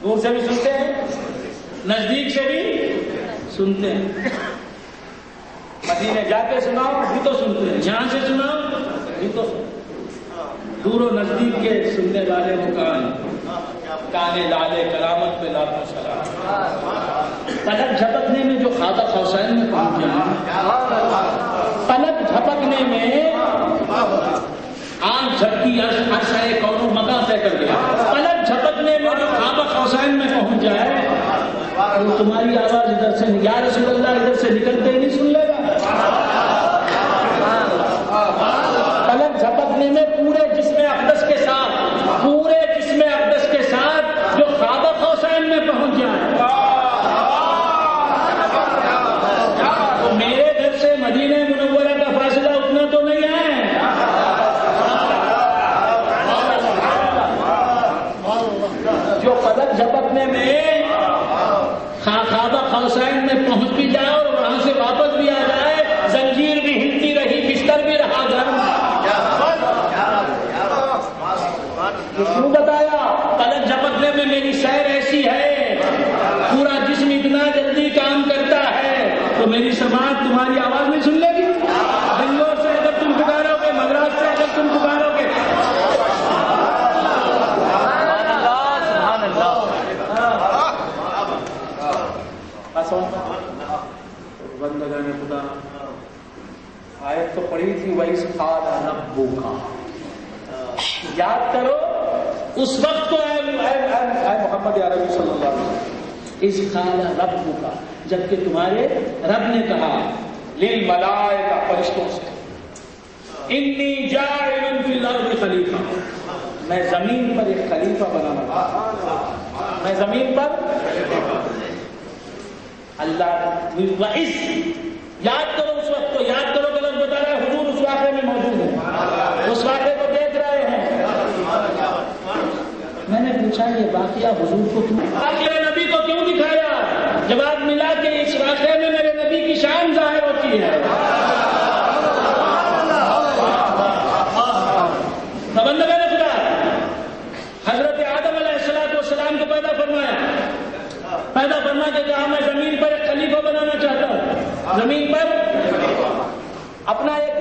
دور سے بھی سنتے ہیں, نزدیک سے بھی سنتے ہیں. مدینے جا کے سناؤ بھی تو سنتے ہیں, یہاں سے سناؤ بھی تو سنتے ہیں. دور و نزدیک کے سننے والے مکان کانے لالے کرامت پہ لاکھوں سلام. پلک جھپکنے میں جو خواجہ حسین میں پہنچ گیا, پلک جھپکنے میں آنکھ جھپکی عرصہ کون و مکان طے کر گیا. پلک جھپکنے میں جو خواجہ حسین میں پہنچ جائے تو تمہاری آواز ادھر سے یا رسول اللہ ادھر سے نکلتے ہی نہیں سن لے گا. پلک جھپکنے میں پورے جسم اقدس کے ساتھ, پورے جسم اقدس کے ساتھ جو خواجہ حسین میں پہنچ جائے تو میرے گھر سے مدینہ منورہ کا فاصلہ اتنا تو نہیں ہے. جو پلک جھپکنے میں خواجہ حسین میں پہنچ بھی جائے اور وہاں سے واپس بھی آ جائے, زنجیر بھی ہلتی رہی, بستر بھی رہا گھر. کیوں بتایا؟ پلک جھپکنے میں میری سیر ایسی ہے, پورا جسم اتنا جلدی کام کرتا ہے تو میری سماعت تمہاری آواز نہیں سن لے گی. بنگلور سے اگر تم پکارو گے, مدراس سے اگر تم پکارو گے, بندگان خدا آیت تو پڑھی تھی وَإِذْ قَالَ رَبُّكَ, یاد کرو اس وقت کو اے محمد عربی صلی اللہ علیہ وسلم, اِذْ قَالَ رَبُّكَ, جبکہ تمہارے رب نے کہا لِلْمَلَائِكَةِ, فرشتوں سے, اِنِّي جَاعِلٌ فِي الْأَرْضِ خَلِيفَةً, میں زمین پر ایک خلیفہ بنانا, میں زمین پر اللہ. یاد کرو اس وقت کو, یاد کرو کہ لفظ بتا رہا ہے حضور اس واقعے میں موجود ہیں, اس واقعے کو دیکھ رہے ہیں. میں نے پوچھا یہ واقعہ حضور کو کیوں, میرے نبی کو کیوں دکھایا؟ جواب ملا کہ اس واقعے میں میرے نبی کی شان ظاہر ہوتی ہے. بندگان خدا, حضرت آدم علیہ السلام کو پیدا فرما کے کہا میں زمین پر ایک خلیفہ بنانا چاہتا ہوں, زمین پر اپنا ایک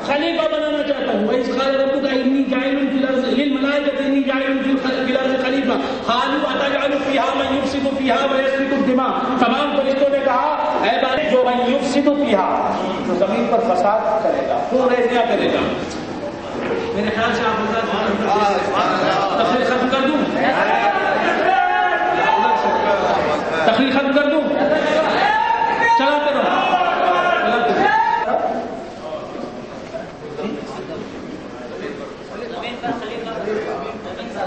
خلیفہ بنانا چاہتا ہوں. وَإِذْ قَالَ رَبُّكَ إِنِّي جَاعِلٌ فِي الْأَرْضِ لِلْمَلَائِكَةِ إِنِّي جَاعِلٌ فِي الْأَرْضِ خَلِيفَةً قَالُوا أَتَجْعَلُ فِيهَا مَن يُفْسِدُ فِيهَا وَيَسْفِكُ الدِّمَاءَ. تمام فرشتوں نے کہا اے باری جو من يُفْسِدُ فِيهَا, جو زمین پر فساد کرے گا, پوریزیاں کرے گا. میرے خیال سے آپ تفریح ختم کر دوں, تقریر ختم کر دوں, چلا کرو.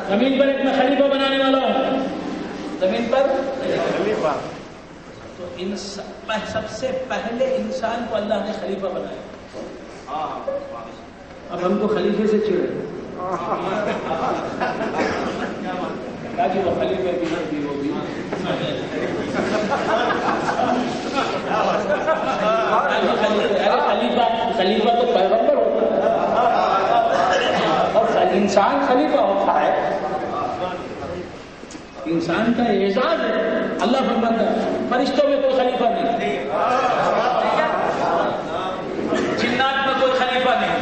زمین پر ایک میں خلیفہ بنانے والا ہوں, زمین پر خلیفہ. تو سب سے پہلے انسان کو اللہ نے خلیفہ بنایا. اب ہم کو خلیفے سے چڑھے کہ وہ خلیفہ بھی وہ بھی خلیفہ تو پیغمبر ہوتا ہے اور انسان خلیفہ ہوتا ہے. انسان کا اعزاز ہے. اللہ فرماتا ہے فرشتوں میں کوئی خلیفہ نہیں, جنات میں کوئی خلیفہ نہیں,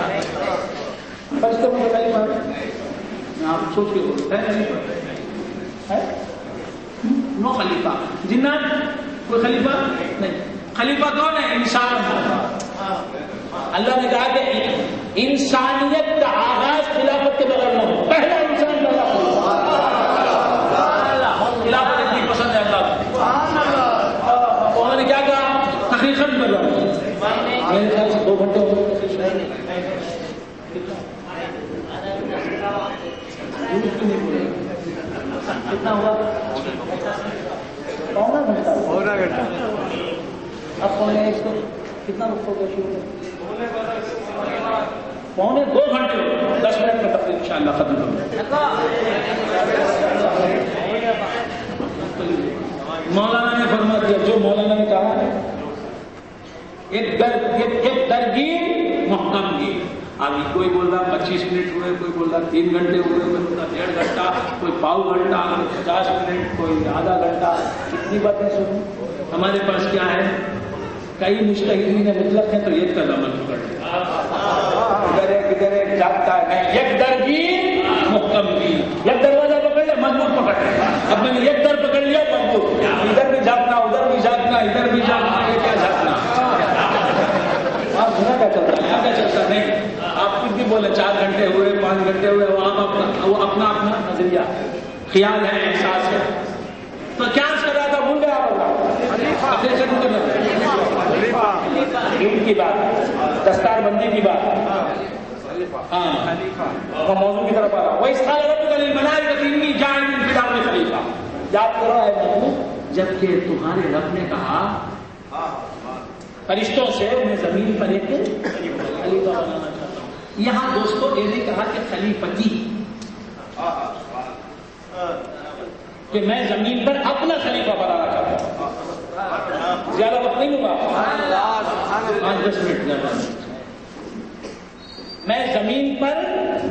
فرشتوں میں کوئی خلیفہ نہیں. آپ سوچ کے بولو ہے خلیفہ ہے, نو خلیفہ. جنات کوئی خلیفہ نہیں. خلیفہ کون ہے؟ انسان. اللہ نے کہا کہ انسانیت کا آغاز خلافت کے بغیر نہ ہو, پہلا انسان پیدا ہو. خلافت اتنی پسند ہے اللہ کو. انہوں نے کیا کہا؟ تقریر ختم کر رہا ہوں. میرے خیال سے 2 گھنٹے ہو گئے. کتنا ہوا؟ پونا گھنٹہ. اب پونے 1 تو کتنا وقت ہو گیا شروع؟ پونے 2 گھنٹے. 10 منٹ میں تقریر انشاءاللہ ختم کروں. مولانا نے فرما دیا جو مولانا نے کہا ہے, ایک درگیر محکم گیر. ابھی کوئی بول رہا 25 منٹ ہوئے, کوئی بول رہا 3 گھنٹے ہوئے, کوئی بول رہا 1.5 گھنٹہ, کوئی پاؤ گھنٹہ, کوئی 50 منٹ, کوئی آدھا گھنٹہ. کتنی باتیں سنوں. ہمارے پاس کیا ہے, کئی مجتہدین مطلق ہیں تو ایک کا عمل پکڑ لیا, ادھر ایک جاگتا ہے, ایک در کی محکم کی, ایک دروازہ پکڑ لیا مضبوط پکڑ لیا. اب میں نے ایک در پکڑ لیا مضبوط, ادھر بھی جاگنا, ادھر بھی جاگنا, ادھر بھی جاگنا, یہ کیا جاگنا. آپ سنا کیا چلتا ہے, کیا چلتا نہیں. آپ کچھ بھی بولے 4 گھنٹے ہوئے, 5 گھنٹے ہوئے, وہ اپنا نظریہ خیال ہے, احساس ہے. تو کیا کر رہا تھا, بھول گیا عید کی بات, دستار بندی کی بات, ہاں موضوع کی طرف آ رہا. وہی خلیفہ یاد کرو ہے, جبکہ تمہارے رب نے کہا فرشتوں سے میں زمین پر ایک خلیفہ بنانا چاہتا ہوں. یہاں دوستوں یہ نہیں کہا کہ خلیفتی, کہ میں زمین پر اپنا خلیفہ بنانا چاہتا ہوں. زیادہ وقت نہیں ہوگا, 5-10 منٹ زیادہ. میں زمین پر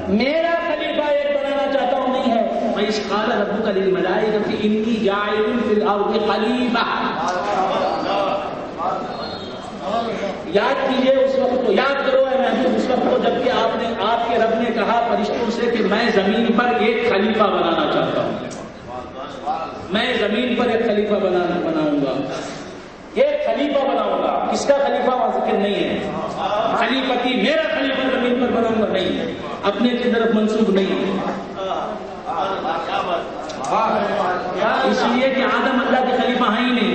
میرا خلیفہ ایک بنانا چاہتا ہوں, نہیں ہے. وَإِذْ قَالَ رَبُّكَ لِلْمَلَائِكَةِ إِنِّي جَاعِلٌ فِي الْأَرْضِ خَلِيفَةً. یاد کیجئے اس وقت کو, یاد کرو اے محبوب اس وقت کو جبکہ آپ کے رب نے کہا فرشتوں سے کہ میں زمین پر ایک خلیفہ بنانا چاہتا ہوں, میں زمین پر ایک خلیفہ بناؤں گا, ایک خلیفہ بناؤں گا. کس کا خلیفہ وہاں ذکر نہیں ہے, خلیفتی میرا خلیفہ زمین پر بناؤں گا نہیں ہے, اپنے کی طرف منسوب نہیں ہے. اس لیے کہ آدم اللہ کے خلیفہ ہیں ہی نہیں.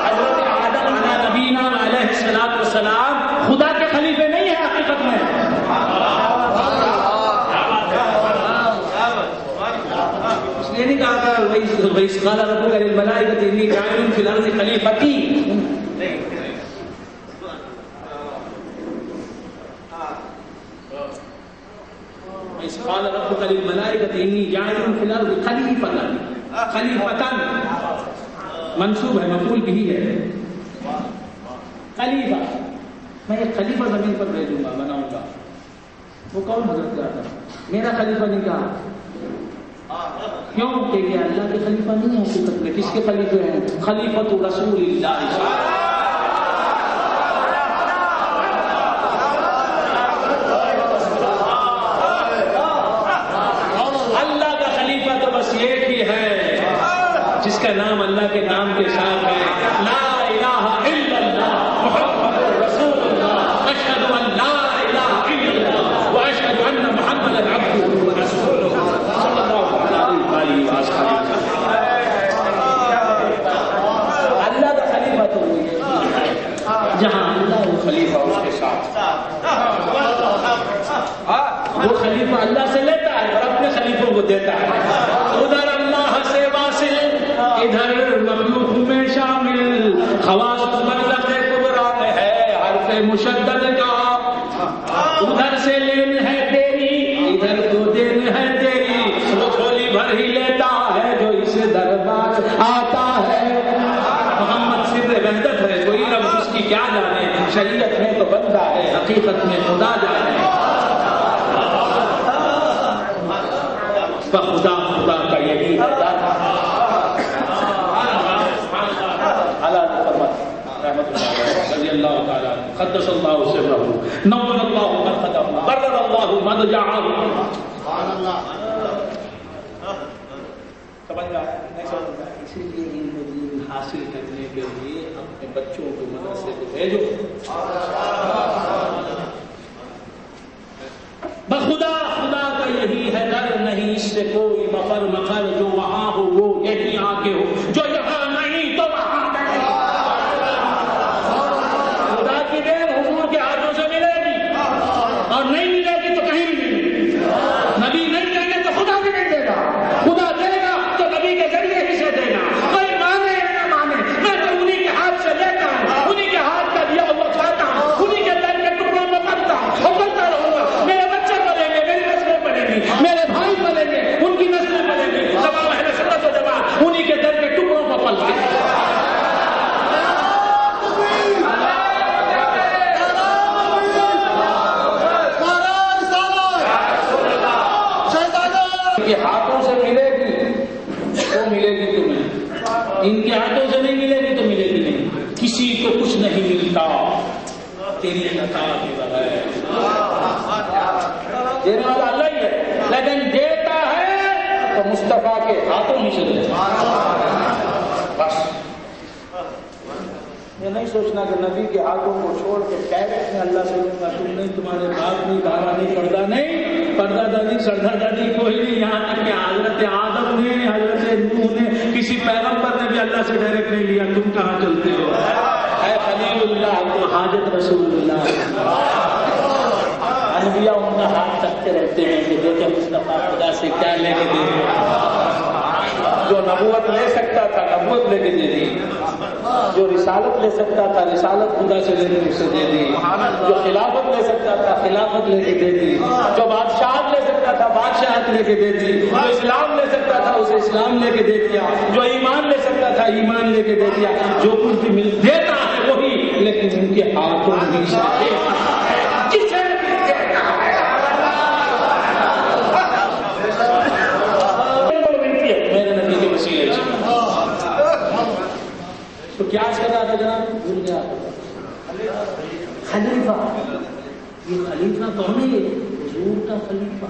حضرت آدم علیہ نبینا علیہ الصلوۃ والسلام خدا کے خلیفے نہیں ہیں حقیقت میں. یہ نہیں کہا تھا وَإِذْ قَالَ رَبُّكَ لِلْمَلَائِكَةِ إِنِّي جَاعِلٌ فِي الْأَرْضِ خَلِيفَةً. وَإِذْ قَالَ رَبُّكَ لِلْمَلَائِكَةِ إِنِّي جَاعِلٌ فِي الْأَرْضِ خَلِيفَةً. خلیفۃ منصوب ہے, مفعول بھی ہے. خلیفہ, میں ایک خلیفہ زمین پر بھیجوں گا, بناؤں گا. وہ کون حضرت کا تھا, میرا خلیفہ نہیں کہا. کیوں کہ یہ اللہ کے خلیفہ نہیں ہے حقیقت میں. کس کے خلیفے ہیں, خلیفۃ رسول اللہ. اللہ کا خلیفہ تو بس ایک ہی ہے جس کا نام اللہ کے نام کے ساتھ ہے, لا الہ الا اللہ محمد رسول اللہ. اشہد ان لا الہ الا اللہ واشہد ان محمدا عبدہ ورسولہ صلی اللہ علیہ وسلم. اللہ کا خلیفہ تو وہی ہے جہاں اللہ وہ خلیفہ اس کے ساتھ, وہ خلیفہ اللہ سے لیتا ہے اور اپنے خلیفوں کو دیتا ہے. ادھر اللہ سے واصل, ادھر مخلوق میں شامل. خواص برزخ کبریٰ میں ہے حرف مشدد کا. ادھر سے لین ہے تیری, ادھر تو دین ہے تیری. وہ جھولی بھر ہی لیتا ہے جو اسے دربار آتا ہے. محمد سر وحدت ہے, کوئی رب اس کی کیا جانے. شریعت میں تو بندہ ہے, حقیقت میں خدا جانے. خدا خدا کا یہی ہے. رضی اللہ تعالی قدس اللہ سرہ نور اللہ مرقدہ برر اللہ مضجعہ. سمجھ رہا ہے نہیں سمجھ رہا. اسی لیے علم دین حاصل کرنے کے لیے اپنے بچوں کو مدرسے کو بھیجو. بخدا خدا کا یہی ہے در, نہیں اس سے کوئی مفر مفر. جو وہاں ہو وہ یہی آگے ہو, جو یہاں نہیں تو وہاں. خدا کی دین حضور کے ہاتھوں سے ملے گی اور نہیں ملے گی تو کہیں نہیں ملے گی. نبی نہیں دیں گے تو خدا بھی نہیں دے گا. خدا دے گا تو نبی کے ذریعے ہی سے دے گا. کوئی مانے یا نہ مانے, میں تو انہی کے ہاتھ سے لیتا ہوں, انہی کے ہاتھ کا دیا ہوا کھاتا ہوں, انہی کے دل کے ٹکڑوں میں پڑتا ہوں اور پڑتا رہوں گا. میرے بچے پڑھیں گے, میری نسلیں پڑھیں گی, میرے بھائی پڑھیں گے, ان کی نسلیں پڑھیں گی. تمام اہل سنت و جماعت انہی کے دل کے ٹکڑوں کے ہاتھوں سے ملے گی تو ملے گی تمہیں، ان کے ہاتھوں سے نہیں ملے گی تو ملے گی نہیں. کسی کو کچھ نہیں ملتا تیری عطا کے بغیر. دینے والا اللہ ہی ہے، لیکن دیتا ہے تو مصطفیٰ کے ہاتھوں ہی سے دیتا. بس یہ نہیں سوچنا کہ نبی کے ہاتھوں کو چھوڑ کے ڈائریکٹ میں اللہ سے لوں گا. تم نہیں، تمہارے باپ نہیں، دادا نہیں، پردہ نہیں، پردہ دادی سردہ دادی کوئی نہیں. یہاں تک کہ حضرت آدم نے، حضرت نوح نے، کسی پیغمبر نے بھی اللہ سے ڈائریکٹ نہیں لیا. تم کہاں چلتے ہو؟ اے خلیل اللہ تو حاجت رسول اللہ. انبیاء ان کا ہاتھ تکتے رہتے ہیں کہ دیکھیں مصطفیٰ خدا سے کیا لے کے دے دے. جو نبوت لے سکتا تھا نبوت لے کے دے دی، جو رسالت لے سکتا تھا رسالت خدا سے لے کے اسے دے دی، جو خلافت لے سکتا تھا خلافت لے کے دے دی، جو بادشاہت لے سکتا تھا بادشاہت لے کے دے دی، جو اسلام لے سکتا تھا اسے اسلام لے کے دے دیا، جو ایمان لے سکتا تھا ایمان لے کے دے دیا. جو کچھ بھی مل دیتا ہے وہی، لیکن ان کے ہاتھوں بھی کسے تو کیا کر رہا تھا جناب؟ بھول گیا. خلیفہ، یہ خلیفہ کون ہے؟ حضور کا خلیفہ.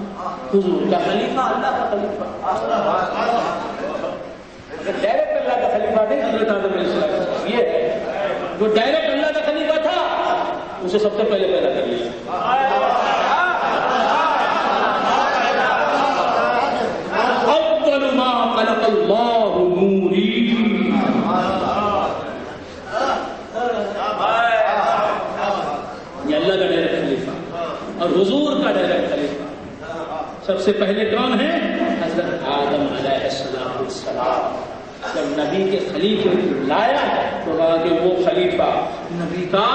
حضور کا خلیفہ اللہ کا خلیفہ. اگر ڈائریکٹ اللہ کا خلیفہ نہیں حضرت آدم علیہ السلام، یہ ہے جو ڈائریکٹ اللہ کا خلیفہ تھا اسے سب سے پہلے پیدا کر لیا. اول ما خلق اللہ نوری. یہ اللہ کا ڈائریکٹ خلیفہ اور حضور کا ڈائریکٹ خلیفہ. سب سے پہلے کون ہے؟ حضرت آدم علیہ السلام. جب نبی کے خلیفے کو لایا تو کہا کہ وہ خلیفہ نبی کا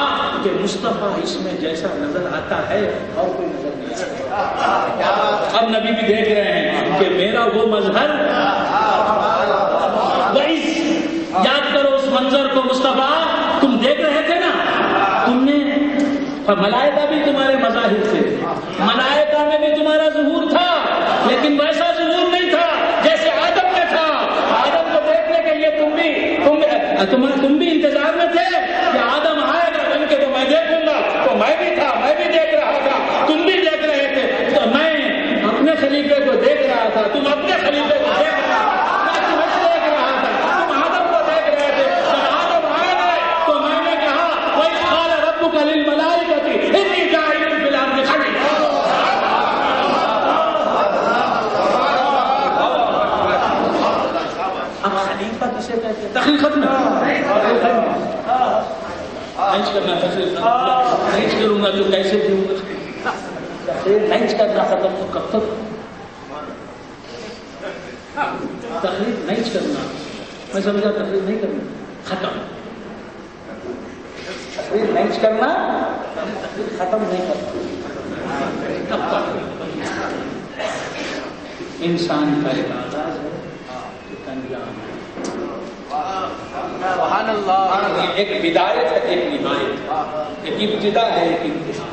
کہ مصطفیٰ اس میں جیسا نظر آتا ہے اور کوئی نظر نہیں آتا. اب نبی بھی دیکھ رہے ہیں کہ میرا وہ مظہر، یاد کرو اس منظر کو مصطفیٰ تم دیکھ رہے تھے نا، تم نے ملائکہ بھی تمہارے مظاہر تھے، ملائکہ میں بھی تمہارا ظہور تھا، لیکن ویسا ظہور نہیں تھا جیسے آدم میں تھا. آدم کو دیکھنے کے لیے تم بھی انتظار میں تھے کہ آدم آئے گا بن کے تو میں دیکھوں گا. تو میں بھی تھا، میں بھی دیکھ رہا تھا، تم بھی دیکھ رہے تھے. تو میں اپنے خلیفے کو دیکھ رہا تھا، تم اپنے خلیفے کو دیکھ رہا تھا. میں تمہیں دیکھ رہا تھا، تم آدم کو دیکھ رہے تھے. جب آدم آئے گئے تو میں نے کہا وَإِذْ قَالَ رَبُّكَ لِلْمَلَائِكَةِ إِنِّي جَاعِلٌ فِي الْأَرْضِ خَلِيفَةً. اب خلیفہ کسے کہتے ہیں؟ تخلیق ختم نہیں کرنا. نہیں کروں گا تو کیسے دوں گا؟ نہیں کرنا ختم تو کب تک؟ تخلیق نہیں کرنا، میں سمجھا تخلیق نہیں کرنا ختم. تخلیق نہیں کرنا ختم نہیں کرنا کب تک؟ انسان کا ایک آغاز ہے ایک انجام ہے. سبحان اللہ. ایک بدایت ہے ایک نہایت، ایک ابتدا ہے ایک انتہا،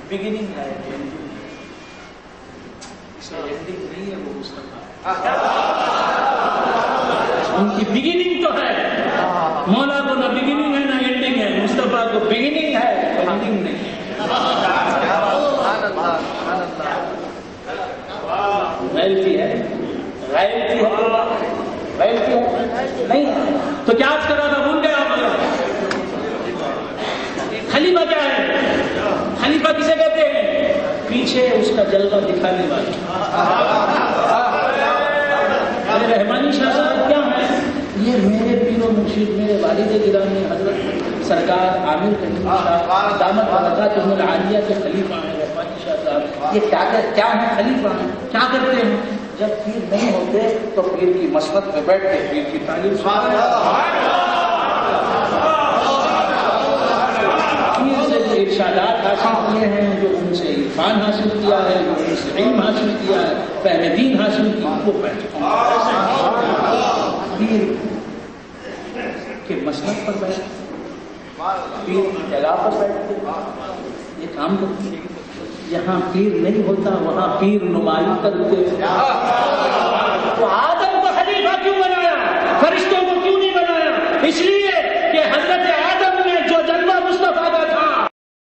بگننگ ہے اینڈنگ نہیں ہے. وہ مصطفیٰ ان کی بگننگ تو ہے، مولا کو نہ بگننگ ہے نہ اینڈنگ ہے. مصطفیٰ کو بگننگ ہے اینڈنگ نہیں. غیرتی ہے، غیرتی ہے، غیرتی ہے نہیں. تو کیا آج کر رہا تھا؟ بھول گیا آپ. خلیفہ کیا ہے؟ خلیفہ کسے کہتے ہیں؟ پیچھے اس کا جلوہ دکھانے والا. رحمانی شاہ صاحب کیا ہے؟ یہ میرے پیر و مرشد میرے والد گرامی حضرت سرکار عامر کریم شاہ دامت برکاتہ العالیہ کے خلیفہ ہیں رحمانی شاہ صاحب. یہ کیا ہیں؟ خلیفہ ہیں. کیا کرتے ہیں؟ جب پیر نہیں ہوتے تو پیر کی مسند میں بیٹھ کے پیر کی تعلیم سنتے ہیں. پیر سے جو ارشادات حاصل کیے ہیں، جو ان سے عرفان حاصل کیا ہے، جو ان سے علم حاصل کیا ہے، فہم دین حاصل کی، وہ بیٹھتے ہیں. پیر کے مسند پر بیٹھتے، پیر کی جگہ پر بیٹھتے، یہ کام کرتے ہیں. جہاں پیر نہیں ہوتا وہاں پیر نمائی کرتے. تو آدم کو خلیفہ کیوں بنایا؟ فرشتوں کو کیوں نہیں بنایا؟ اس لیے